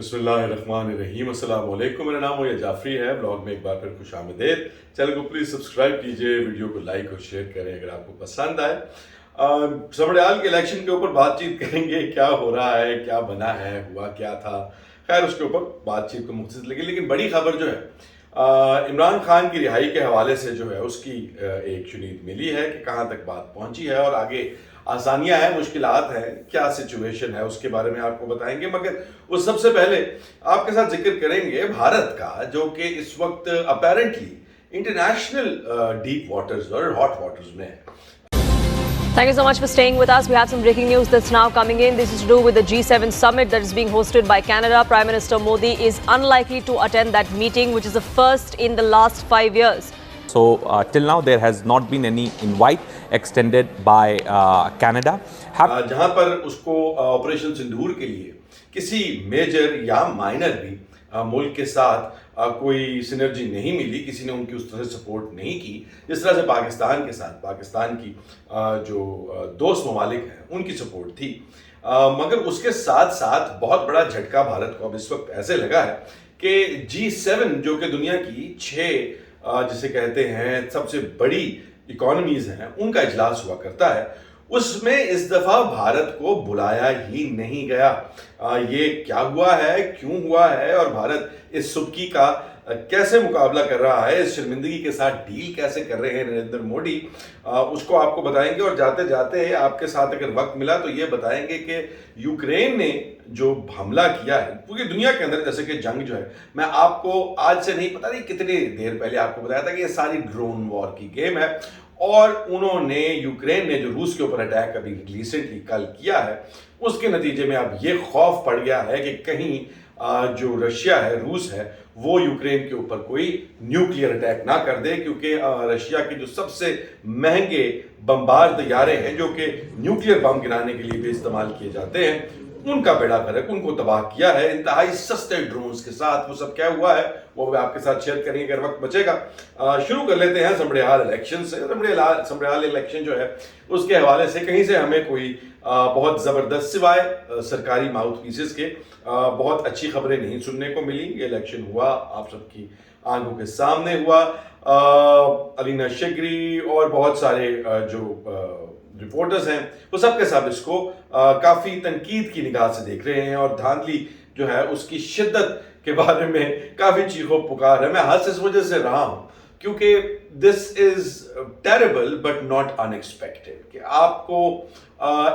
بسم اللہ الرحمن الرحیم، السلام علیکم۔ میرا نام مویا جعفری ہے۔ بلاگ میں ایک بار پھر خوش آمدید۔ چینل کو پلیز سبسکرائب کیجئے، ویڈیو کو لائک اور شیئر کریں اگر آپ کو پسند آئے۔ صدرحال کے الیکشن کے اوپر بات چیت کریں گے، کیا ہو رہا ہے، کیا بنا ہے، ہوا کیا تھا، خیر اس کے اوپر بات چیت کو مختصر لیکن بڑی خبر جو ہے عمران خان کی رہائی کے حوالے سے جو ہے اس کی ایک شنید ملی ہے کہ کہاں تک بات پہنچی ہے اور آگے آسانیاں ہیں، مشکلات ہیں، کیا سچویشن ہے، اس کے بارے میں آپ کو بتائیں گے۔ مگر اس سب سے پہلے آپ کے ساتھ ذکر کریں گے بھارت کا، جو کہ اس وقت اپیرنٹلی انٹرنیشنل ڈیپ واٹرز اور ہاٹ واٹرز میں ہے۔ Thank you so much for staying with us. We have some breaking news that's now coming in. This is to do with the G7 summit that is being hosted by Canada. Prime Minister Modi is unlikely to attend that meeting, which is the first in the last 5 years. So till now there has not been any invite extended by Canada. جہاں پر اس کو operation sindoor کے لیے کسی major یا minor بھی ملک کے ساتھ کوئی سینرجی نہیں ملی، کسی نے ان کی اس طرح سے سپورٹ نہیں کی جس طرح سے پاکستان کے ساتھ پاکستان کی جو دوست ممالک ہیں ان کی سپورٹ تھی، مگر اس کے ساتھ ساتھ بہت بڑا جھٹکا بھارت کو اب اس وقت ایسے لگا ہے کہ G7 جو کہ دنیا کی 6 جسے کہتے ہیں سب سے بڑی اکانومیز ہیں ان کا اجلاس ہوا کرتا ہے، اس میں اس دفعہ بھارت کو بلایا ہی نہیں گیا۔ یہ کیا ہوا ہے، کیوں ہوا ہے، اور بھارت اس سبکی کا کیسے مقابلہ کر رہا ہے، اس شرمندگی کے ساتھ ڈیل کیسے کر رہے ہیں نریندر موڈی، اس کو آپ کو بتائیں گے۔ اور جاتے جاتے آپ کے ساتھ اگر وقت ملا تو یہ بتائیں گے کہ یوکرین نے جو حملہ کیا ہے پوری دنیا کے اندر، جیسے کہ جنگ جو ہے، میں آپ کو آج سے نہیں پتا نہیں کتنی دیر پہلے آپ کو بتایا تھا کہ یہ ساری ڈرون وار کی گیم ہے، اور انہوں نے یوکرین نے جو روس کے اوپر اٹیک ابھی ریسنٹلی کل کیا ہے اس کے نتیجے میں اب یہ خوف پڑ گیا ہے کہ کہیں جو رشیا ہے، روس ہے، وہ یوکرین کے اوپر کوئی نیوکلیئر اٹیک نہ کر دے، کیونکہ رشیا کے جو سب سے مہنگے بمبار طیارے ہیں جو کہ نیوکلیئر بم گرانے کے لیے بھی استعمال کیے جاتے ہیں، ان کا بیڑا غرق، ان کو تباہ کیا ہے انتہائی سستے ڈرونز کے ساتھ۔ وہ سب کیا ہوا ہے وہ آپ کے ساتھ شیئر کریں گے اگر وقت بچے گا۔ شروع کر لیتے ہیں صدرحال الیکشن سے۔ صدرحال الیکشن جو ہے اس کے حوالے سے کہیں سے ہمیں کوئی بہت زبردست سوائے سرکاری ماؤتھ پیسز کے بہت اچھی خبریں نہیں سننے کو ملی۔ یہ الیکشن ہوا آپ سب کی آنکھوں کے سامنے ہوا، علینا شگری اور بہت سارے جو رپورٹرز ہیں وہ سب کے ساتھ اس کو کافی تنقید کی نگاہ سے دیکھ رہے ہیں، اور دھاندلی جو ہے اس کی شدت کے بارے میں کافی چیخ و پکار ہے۔ میں ہاتھ سے اس وجہ سے رہا ہوں کیونکہ this is terrible but not unexpected, کہ آپ کو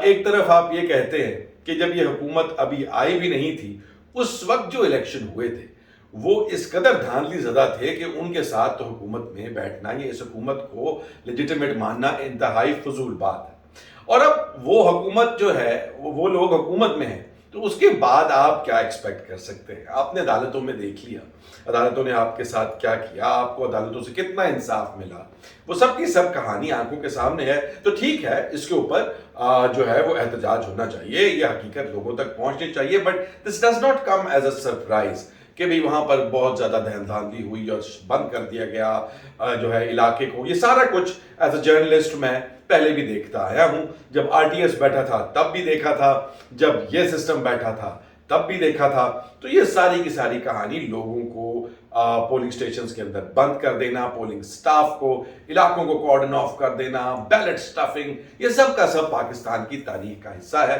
ایک طرف آپ یہ کہتے ہیں کہ جب یہ حکومت ابھی آئی بھی نہیں تھی اس وقت جو الیکشن ہوئے تھے وہ اس قدر دھاندلی زدہ تھے کہ ان کے ساتھ تو حکومت میں بیٹھنا، یہ اس حکومت کو لیجیٹیمیٹ ماننا انتہائی فضول بات ہے۔ اور اب وہ حکومت جو ہے وہ لوگ حکومت میں ہیں تو اس کے بعد آپ کیا ایکسپیکٹ کر سکتے ہیں؟ آپ نے عدالتوں میں دیکھ لیا، عدالتوں نے آپ کے ساتھ کیا کیا، آپ کو عدالتوں سے کتنا انصاف ملا، وہ سب کی سب کہانی آنکھوں کے سامنے ہے۔ تو ٹھیک ہے، اس کے اوپر جو ہے وہ احتجاج ہونا چاہیے، یہ حقیقت لوگوں تک پہنچنی چاہیے، but this does not come as a surprise کہ بھی وہاں پر بہت زیادہ دھاندلی ہوئی اور بند کر دیا گیا جو ہے علاقے کو۔ یہ سارا کچھ ایز اے جرنلسٹ میں پہلے بھی دیکھتا آیا ہوں، جب RTS بیٹھا تھا تب بھی دیکھا تھا، جب یہ سسٹم بیٹھا تھا تب بھی دیکھا تھا۔ تو یہ ساری کی ساری کہانی لوگوں کو پولنگ سٹیشنز کے اندر بند کر دینا، پولنگ سٹاف کو، علاقوں کو کارڈن آف کر دینا، بیلٹ سٹفنگ، یہ سب کا سب پاکستان کی تاریخ کا حصہ ہے۔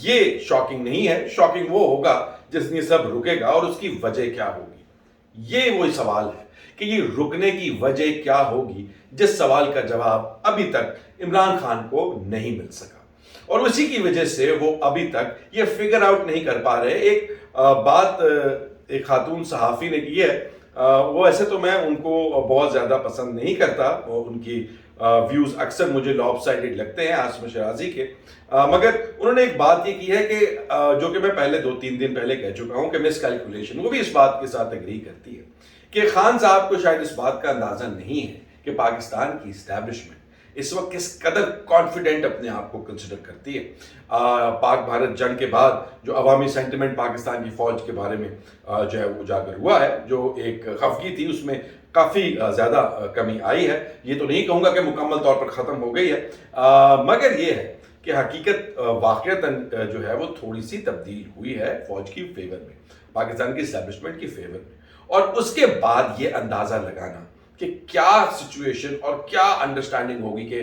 یہ شاکنگ نہیں ہے، شاکنگ وہ ہوگا جس میں سب رکے گا، اور اس کی وجہ کیا ہوگی؟ یہ وہی سوال ہے کہ یہ رکنے کی وجہ کیا ہوگی، جس سوال کا جواب ابھی تک عمران خان کو نہیں مل سکا، اور اسی کی وجہ سے وہ ابھی تک یہ فگر آؤٹ نہیں کر پا رہے۔ ایک بات ایک خاتون صحافی نے کی ہے، وہ ایسے تو میں ان کو بہت زیادہ پسند نہیں کرتا، ان کی ویوز اکثر مجھے لاب سائڈڈ لگتے ہیں عاصمہ شیرازی کے، مگر انہوں نے ایک بات یہ کی ہے کہ جو کہ میں پہلے 2-3 دن پہلے کہہ چکا ہوں کہ مس کیلکولیشن، وہ بھی اس بات کے ساتھ ایگری کرتی ہے کہ خان صاحب کو شاید اس بات کا اندازہ نہیں ہے کہ پاکستان کی اسٹیبلشمنٹ اس وقت کس قدر کانفیڈنٹ اپنے آپ کو کنسیڈر کرتی ہے۔ پاک بھارت جنگ کے بعد جو عوامی سینٹیمنٹ پاکستان کی فوج کے بارے میں جو ہے اجاگر ہوا ہے، جو ایک خفگی تھی، اس میں کافی زیادہ کمی آئی ہے۔ یہ تو نہیں کہوں گا کہ مکمل طور پر ختم ہو گئی ہے، مگر یہ ہے کہ حقیقت واقعتاً جو ہے وہ تھوڑی سی تبدیل ہوئی ہے فوج کی فیور میں، پاکستان کی اسٹیبلشمنٹ کی فیور میں، اور اس کے بعد یہ اندازہ لگانا کہ کیا سچویشن اور کیا انڈرسٹینڈنگ ہوگی کہ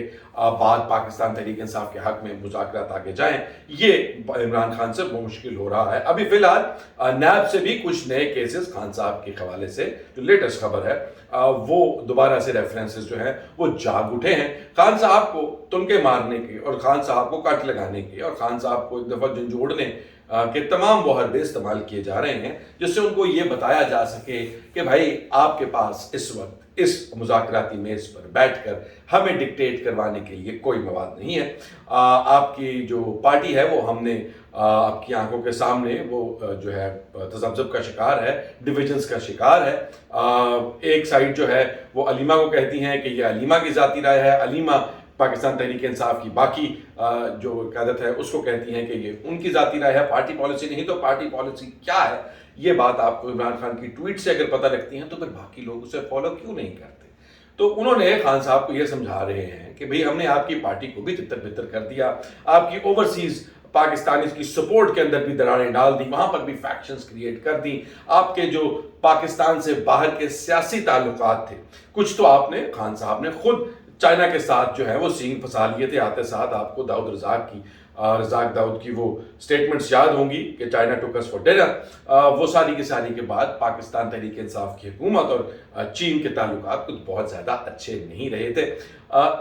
بعد پاکستان تحریک انصاف کے حق میں مذاکرات آگے جائیں، یہ عمران خان سے وہ مشکل ہو رہا ہے۔ ابھی فی الحال نیب سے بھی کچھ نئے کیسز خان صاحب کے حوالے سے جو لیٹسٹ خبر ہے وہ دوبارہ سے ریفرنسز جو ہیں وہ جاگ اٹھے ہیں۔ خان صاحب کو تنکے مارنے کے اور خان صاحب کو کٹ لگانے کے اور خان صاحب کو ایک دفعہ جھنجھوڑنے کے تمام وہ حربے استعمال کیے جا رہے ہیں جس سے ان کو یہ بتایا جا سکے کہ بھائی آپ کے پاس اس وقت اس مذاکراتی میز پر بیٹھ کر ہمیں ڈکٹیٹ کروانے کے لیے کوئی مواد نہیں ہے۔ آپ کی جو پارٹی ہے وہ ہم نے آپ کی آنکھوں کے سامنے وہ جو ہے تذبذب کا شکار ہے، ڈویژنز کا شکار ہے۔ ایک سائڈ جو ہے وہ علیمہ کو کہتی ہیں کہ یہ علیمہ کی ذاتی رائے ہے، علیمہ پاکستان تحریک انصاف کی باقی جو قیادت ہے اس کو کہتی ہیں کہ یہ ان کی ذاتی رائے ہے، پارٹی پالیسی نہیں۔ تو پارٹی پالیسی کیا ہے یہ بات آپ کو عمران خان کی ٹویٹ سے اگر پتہ لگتی ہیں تو پھر باقی لوگ اسے فالو کیوں نہیں کرتے؟ تو انہوں نے خان صاحب کو یہ سمجھا رہے ہیں کہ بھئی ہم نے آپ کی پارٹی کو بھی تتر بتر کر دیا، آپ کی اوورسیز پاکستانی کی سپورٹ کے اندر بھی دراڑیں ڈال دی، وہاں پر بھی فیکشنز کریٹ کر دیں، آپ کے جو پاکستان سے باہر کے سیاسی تعلقات تھے کچھ تو آپ نے خان صاحب نے خود چائنا کے ساتھ جو ہے وہ سینگ پھنسا لیے تھے۔ آتے ساتھ آپ کو داؤد رزاق داؤد کی وہ سٹیٹمنٹس یاد ہوں گی کہ چائنا ٹوک اس فار ڈنر، وہ ساری کی ساری کے بعد پاکستان تحریک انصاف کی حکومت اور چین کے تعلقات کچھ بہت زیادہ اچھے نہیں رہے تھے۔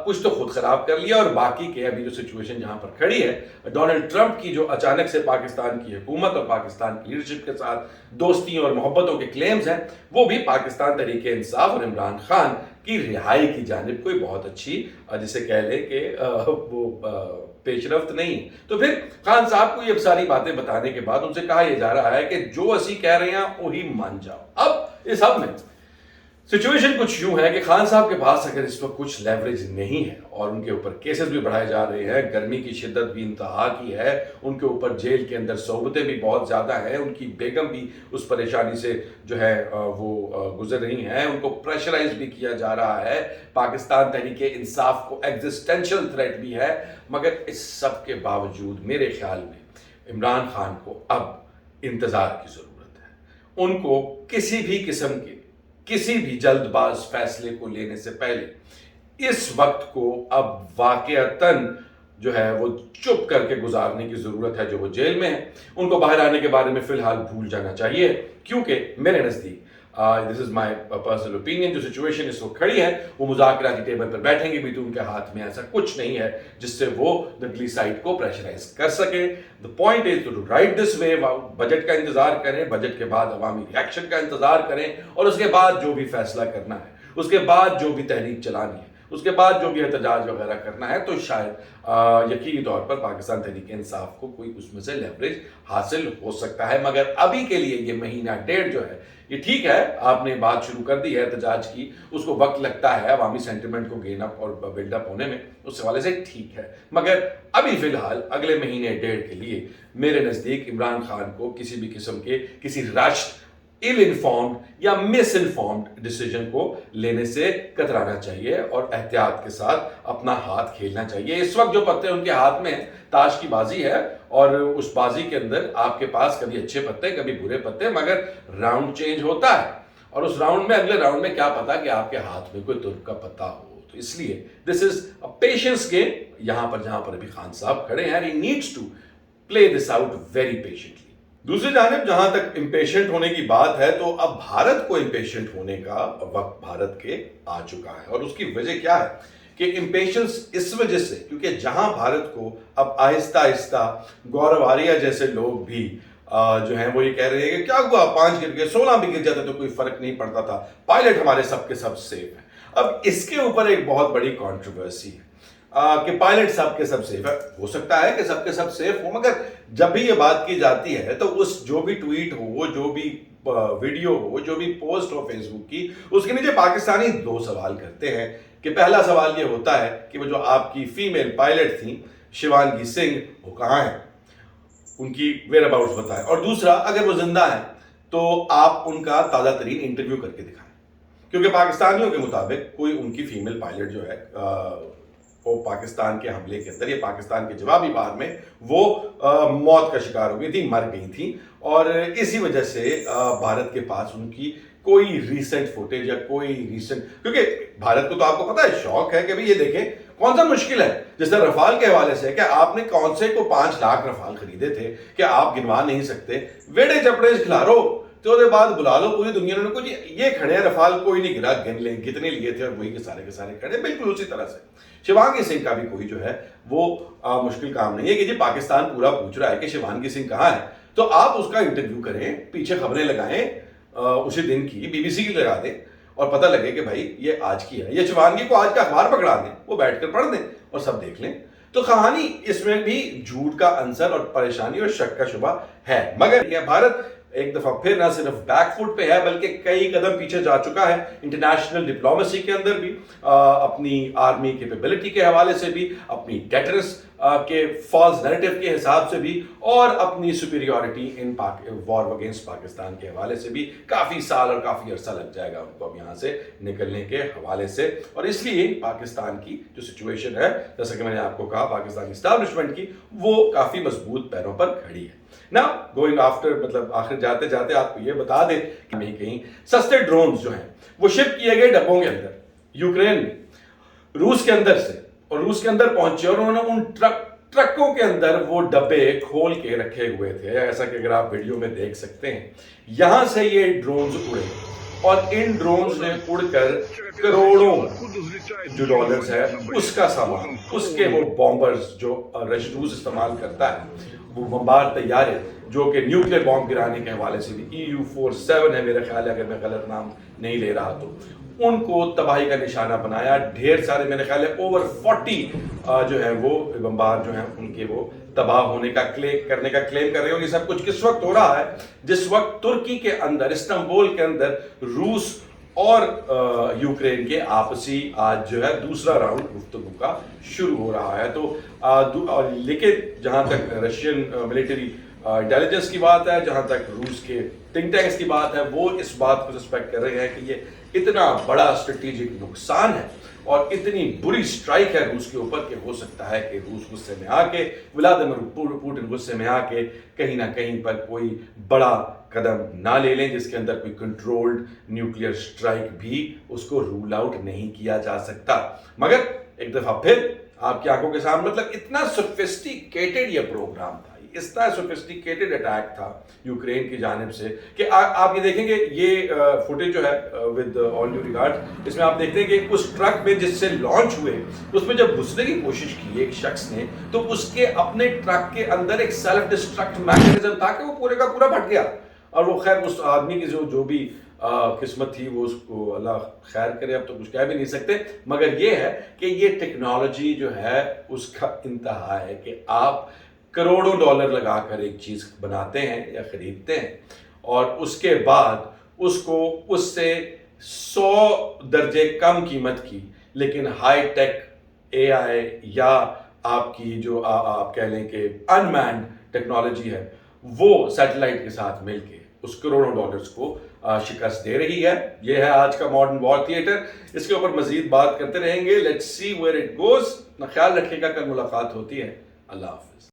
کچھ تو خود خراب کر لیا، اور باقی کے ابھی جو سچویشن جہاں پر کھڑی ہے ڈونلڈ ٹرمپ کی جو اچانک سے پاکستان کی حکومت اور پاکستان کی لیڈرشپ کے ساتھ دوستیوں اور محبتوں کے کلیمز ہیں، وہ بھی پاکستان تحریک انصاف اور عمران خان کی رہائی کی جانب کوئی بہت اچھی جسے کہہ لیں کہ وہ پیش رفت نہیں۔ تو پھر خان صاحب کو یہ ساری باتیں بتانے کے بعد ان سے کہا یہ جا رہا ہے کہ جو اسی کہہ رہے ہیں وہی مان جاؤ۔ اب اس حد میں سچویشن کچھ یوں ہے کہ خان صاحب کے پاس اگر اس وقت کچھ لیوریج نہیں ہے اور ان کے اوپر کیسز بھی بڑھائے جا رہے ہیں، گرمی کی شدت بھی انتہا کی ہے، ان کے اوپر جیل کے اندر صحبتیں بھی بہت زیادہ ہیں، ان کی بیگم بھی اس پریشانی سے جو ہے وہ گزر رہی ہیں، ان کو پریشرائز بھی کیا جا رہا ہے، پاکستان تحریک انصاف کو ایگزسٹینشل تھریٹ بھی ہے، مگر اس سب کے باوجود میرے خیال میں عمران خان کو اب انتظار کی ضرورت ہے۔ ان کو کسی بھی قسم کے کسی بھی جلد باز فیصلے کو لینے سے پہلے اس وقت کو اب واقعتاً جو ہے وہ چپ کر کے گزارنے کی ضرورت ہے جو وہ جیل میں ہے۔ ان کو باہر آنے کے بارے میں فی الحال بھول جانا چاہیے، کیونکہ میرے نزدیک دس از مائی پرسنل اوپینین، جو سچویشن اس وقت کھڑی ہے وہ مذاکراتی ٹیبل پر بیٹھیں گے بھی تو ان کے ہاتھ میں ایسا کچھ نہیں ہے جس سے وہ دگلی سائڈ کو پریشرائز کر سکے۔ The point is to write this way, budget کا انتظار کریں، بجٹ کے بعد عوامی ریاکشن کا انتظار کریں، اور اس کے بعد جو بھی فیصلہ کرنا ہے، اس کے بعد جو بھی تحریک چلانی ہے، اس کے بعد جو بھی احتجاج وغیرہ کرنا ہے، تو شاید یقینی طور پر پاکستان تحریک انصاف کو کوئی اس میں سے لیوریج حاصل ہو سکتا ہے۔ مگر ابھی کے لیے یہ مہینہ ڈیڑھ جو ہے یہ ٹھیک ہے، آپ نے بات شروع کر دی ہے احتجاج کی، اس کو وقت لگتا ہے عوامی سینٹیمنٹ کو گین اپ اور بلڈ اپ ہونے میں، اس حوالے سے ٹھیک ہے، مگر ابھی فی الحال اگلے مہینے ڈیڑھ کے لیے میرے نزدیک عمران خان کو کسی بھی قسم کے کسی رش ill informed یا مس انفارمڈ ڈیسیجن کو لینے سے کترانا چاہیے اور احتیاط کے ساتھ اپنا ہاتھ کھیلنا چاہیے۔ اس وقت جو پتے ان کے ہاتھ میں تاش کی بازی ہے، اور اس بازی کے اندر آپ کے پاس کبھی اچھے پتے کبھی برے پتے، مگر راؤنڈ چینج ہوتا ہے، اور اس راؤنڈ میں اگلے راؤنڈ میں کیا پتا کہ آپ کے ہاتھ میں کوئی ترک کا پتا ہو۔ تو اس لیے دس از اے پیشنس گیم، یہاں پر جہاں پر ابھی خان صاحب کھڑے ہیں، he needs to play this out very patiently۔ دوسری جانب جہاں تک امپیشنٹ ہونے کی بات ہے، تو اب بھارت کو امپیشنٹ ہونے کا وقت بھارت کے آ چکا ہے، اور اس کی وجہ کیا ہے کہ امپیشنس اس وجہ سے کیونکہ جہاں بھارت کو اب آہستہ آہستہ گورو آریہ جیسے لوگ بھی جو ہیں وہ یہ کہہ رہے ہیں کہ کیا ہوا، 5 گر گئے 16 بھی گر جاتے تو کوئی فرق نہیں پڑتا تھا، پائلٹ ہمارے سب کے سب سیف ہیں۔ اب اس کے اوپر ایک بہت بڑی کنٹروورسی ہے کہ پائلٹ سب کے سب سیف ہے۔ ہو سکتا ہے کہ سب کے سب سیف ہو، مگر جب بھی یہ بات کی جاتی ہے تو اس جو بھی ٹویٹ ہو، جو بھی ویڈیو ہو، جو بھی پوسٹ ہو فیس بک کی، اس کے نیچے پاکستانی 2 سوال کرتے ہیں کہ پہلا سوال یہ ہوتا ہے کہ وہ جو آپ کی فیمیل پائلٹ تھیں شیوانگی سنگھ، وہ کہاں ہیں، ان کی ویئر اباؤٹس بتائیں، اور دوسرا اگر وہ زندہ ہیں تو آپ ان کا تازہ ترین انٹرویو کر کے دکھائیں، کیونکہ پاکستانیوں کے مطابق کوئی ان کی فیمیل پائلٹ جو ہے وہ پاکستان کے حملے کے اندر یا پاکستان کے جوابی وار میں وہ موت کا شکار ہو گئی تھی, مر گئی تھیں, اور اسی وجہ سے بھارت کے پاس ان کی کوئی ریسنٹ فوٹیج یا کوئی ریسنٹ, کیونکہ بھارت کو تو آپ کو پتا ہے شوق ہے کہ بھئی یہ دیکھیں کون سا مشکل ہے, جس طرح رفال کے حوالے سے کہ آپ نے کون سے کو 5 لاکھ رفال خریدے تھے کہ آپ گنوا نہیں سکتے, ویڑے چپڑے کھلارو تو اس بعد بلا لو پوری دنیا نے کچھ یہ کھڑے ہیں رفال کوئی نہیں گرا, گن لیں کتنے لیے تھے اور وہی کے سارے کھڑے. بالکل اسی طرح سے شیوانگی سنگھ کا بھی کوئی جو ہے وہ مشکل کام نہیں ہے کہ جی پاکستان پورا پوچھ رہا ہے کہ شیوانگی سنگھ کہاں ہے, تو آپ اس کا انٹرویو کریں, پیچھے خبریں لگائیں, اسی دن کی BBC کی لگا دیں اور پتہ لگے کہ بھائی یہ آج کی ہے, یہ شیوانگی کو آج کا اخبار پکڑا دیں, وہ بیٹھ کر پڑھ دیں اور سب دیکھ لیں. تو کہانی اس میں بھی جھوٹ کا عنصر اور پریشانی اور شک کا شبہ ہے, مگر یہ بھارت ایک دفعہ پھر نہ صرف بیک فٹ پہ ہے بلکہ کئی قدم پیچھے جا چکا ہے انٹرنیشنل ڈپلومیسی کے اندر بھی, اپنی آرمی کیپیبلٹی کے حوالے سے بھی, اپنی ڈیٹرنس کے فالس نیریٹو کے حساب سے بھی, اور اپنی سپیریورٹی ان وار اگینسٹ پاکستان کے حوالے سے بھی. کافی سال اور کافی عرصہ لگ جائے گا ان کو اب یہاں سے نکلنے کے حوالے سے, اور اس لیے پاکستان کی جو سچویشن ہے جیسا کہ میں نے آپ کو کہا پاکستانی اسٹیبلشمنٹ کی, وہ کافی مضبوط پیروں پر کھڑی ہے. نا گوئنگ آفٹر مطلب آخر جاتے جاتے آپ کو یہ بتا دیں کہ کہیں سستے ڈرونز جو ہیں وہ شپ کیے گئے ڈبوں کے اندر یوکرین میں روس کے اندر سے, اور روس کے اندر پہنچے اور انہوں نے ان ٹرکوں کے اندر وہ ڈبے کھول کے رکھے ہوئے تھے, ایسا کہ اگر آپ ویڈیو میں دیکھ سکتے ہیں. یہاں سے یہ ڈرونز اڑے اور ان ڈرونز نے اڑ کر کروڑوں جو ڈالرز ہے اس کا سامان, اس کے وہ بامبرز جو روس استعمال کرتا ہے, وہ بمبار طیارے جو کہ نیوکلیر بام گرانے کے حوالے سے بھی EU-47 ہے میرا خیال ہے اگر میں غلط نام نہیں لے رہا تو, ان کو تباہی کا نشانہ بنایا. ڈھیر سارے میرے خیال ہے اوور 40 جو ہے وہ بمبار جو ہیں ان کے وہ تباہ ہونے کا کرنے کا کلیم کر رہے ہیں. یہ سب کچھ کس وقت ہو رہا ہے جس وقت ترکی کے اندر استنبول کے اندر روس اور یوکرین کے آپسی آج جو ہے دوسرا راؤنڈ گفتگو کا شروع ہو رہا ہے. تو لیکن جہاں تک رشین ملٹری انٹیلیجنس کی بات ہے, جہاں تک روس کے تھنک ٹینکس کی بات ہے, وہ اس بات کو سسپیکٹ کر رہے ہیں کہ یہ اتنا بڑا اسٹریٹجک نقصان ہے اور اتنی بری سٹرائک ہے روس کے اوپر کہ ہو سکتا ہے کہ روس غصے میں آ کے, ولادیمیر پوٹن غصے میں آ کے کہیں نہ کہیں پر کوئی بڑا قدم نہ لے لیں جس کے اندر کوئی کنٹرولڈ نیوکلیئر سٹرائک بھی اس کو رول آؤٹ نہیں کیا جا سکتا. مگر ایک دفعہ پھر آپ کی آنکھوں کے سامنے مطلب اتنا سوفسٹیکیٹڈ یہ پروگرام تھا, اس طرح سوفسٹیکیٹڈ اٹیک تھا یوکرین کی جانب سے کہ آپ یہ دیکھیں گے یہ فوٹیج جو ہے ود آل ڈیو ریگارڈ, اس میں آپ دیکھتے ہیں کہ اس ٹرک میں جس سے لانچ ہوئے اس میں جب گھسنے کی کوشش کی ایک شخص نے تو اس کے اپنے ٹرک کے اندر ایک سیلف ڈسٹرکٹ میکینزم تھا کہ وہ پورے کا پورا پھٹ گیا. اور وہ خیر اس آدمی کی جو بھی قسمت تھی وہ اس کو اللہ خیر کرے, اب تو کچھ کہہ بھی نہیں سکتے, مگر یہ ہے کہ یہ ٹیکنالوجی جو ہے اس کا انتہا ہے کہ آپ کروڑوں ڈالر لگا کر ایک چیز بناتے ہیں یا خریدتے ہیں اور اس کے بعد اس کو اس سے 100 درجے کم قیمت کی لیکن ہائی ٹیک AI یا آپ کی جو آپ کہہ لیں کہ ان مینڈ ٹیکنالوجی ہے وہ سیٹلائٹ کے ساتھ مل کے اس کروڑوں ڈالرز کو شکست دے رہی ہے. یہ ہے آج کا ماڈرن وار تھیٹر. اس کے اوپر مزید بات کرتے رہیں گے. Let's see where it goes. خیال رکھیے گا, کل ملاقات ہوتی ہے. اللہ حافظ.